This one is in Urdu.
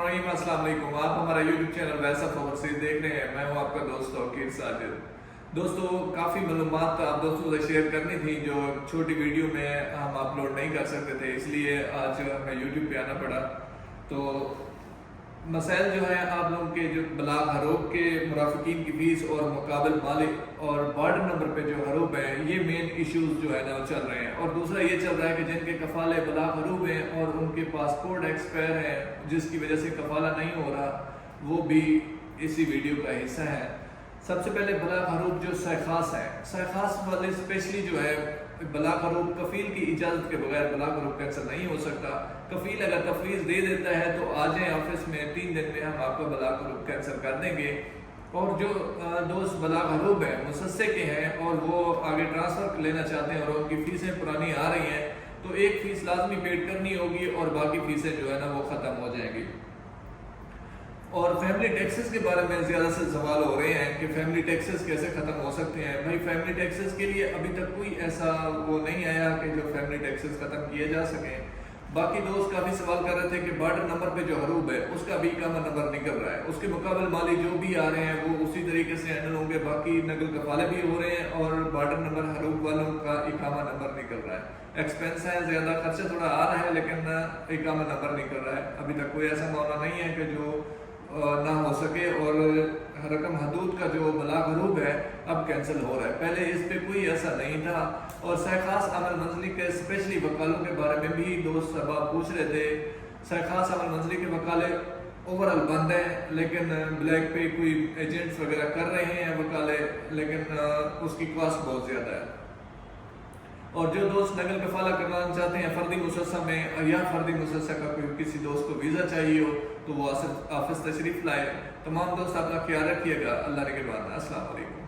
الرحیم السلام علیکم. آپ ہمارا یوٹیوب چینل ویسا اوورسیز دیکھ رہے ہیں. میں ہوں آپ کا دوست توقیر ساجد. دوستو کافی معلومات آپ دوستوں سے شیئر کرنی تھی جو چھوٹی ویڈیو میں ہم اپلوڈ نہیں کر سکتے تھے, اس لیے آج ہمیں یوٹیوب پہ آنا پڑا. تو مسائل جو ہیں آپ لوگوں کے جو بلاغ حروف کے مرافقین کی فیس اور مقابل مالک اور بارڈر نمبر پہ جو حروف ہیں, یہ مین ایشوز جو ہے نا وہ چل رہے ہیں. اور دوسرا یہ چل رہا ہے کہ جن کے کفالے بلاغ حروف ہیں اور ان کے پاسپورٹ ایکسپائر ہیں جس کی وجہ سے کفالہ نہیں ہو رہا, وہ بھی اسی ویڈیو کا حصہ ہے. سب سے پہلے بلاغ حروف جو سائخاص ہیں, سائخاص والے اسپیشلی جو ہے بلاغ حروف کفیل کی اجازت کے بغیر بلاغ حروف کینسل نہیں ہو سکتا. کفیل اگر تفویض دے دیتا ہے تو آ جائیں آفس میں, 3 دن میں ہم آپ کا بلاغ حروف کینسل کر دیں گے. اور جو دوست بلاغ حروف ہیں مسسے کے ہیں اور وہ آگے ٹرانسفر لینا چاہتے ہیں اور ان کی فیسیں پرانی آ رہی ہیں, تو ایک فیس لازمی پیڈ کرنی ہوگی اور باقی فیسیں جو ہے نا وہ ختم ہو جائیں گی. اور فیملی ٹیکسز کے بارے میں زیادہ سے سوال ہو رہے ہیں کہ فیملی ٹیکسز کیسے ختم ہو سکتے ہیں. بھائی فیملی ٹیکسز کے لیے ابھی تک کوئی ایسا وہ نہیں آیا کہ جو فیملی ٹیکسز ختم کیے جا سکیں. باقی دوست کافی سوال کر رہے تھے کہ بارڈر نمبر پہ جو حروف ہے اس کا بھی اقامہ نمبر نکل رہا ہے, اس کے مقابل مالی جو بھی آ رہے ہیں وہ اسی طریقے سے ہینڈل ہوں گے. باقی نقل کفالے بھی ہو رہے ہیں اور بارڈر نمبر حروف والوں کا اقامہ نمبر نکل رہا ہے. ایکسپینس ہے زیادہ, خرچہ تھوڑا آ رہا ہے لیکن اقامہ نمبر نکل رہا ہے. ابھی تک کوئی ایسا معاملہ نہیں ہے کہ جو نہ ہو سکے. اور رقم حدود کا جو بلاغ حروف ہے اب کینسل ہو رہا ہے, پہلے اس پہ کوئی ایسا نہیں تھا. اور سائخاص عمل منزلی کے اسپیشلی وکالوں کے بارے میں بھی دوست صاحب پوچھ رہے تھے. سائخاص عمل منزلی کے وکالے اوورال بند ہیں, لیکن بلیک پہ کوئی ایجنٹس وغیرہ کر رہے ہیں وکالے, لیکن اس کی کاسٹ بہت زیادہ ہے. اور جو دوست نقل کفالہ کروانا چاہتے ہیں فردی مؤسسہ میں یا فردی مؤسسہ کا کوئی کسی دوست کو ویزا چاہیے ہو تو وہ آفس تشریف لائے. تمام دوست اپنا خیال رکھیے گا. اللہ نگہبان. السلام علیکم.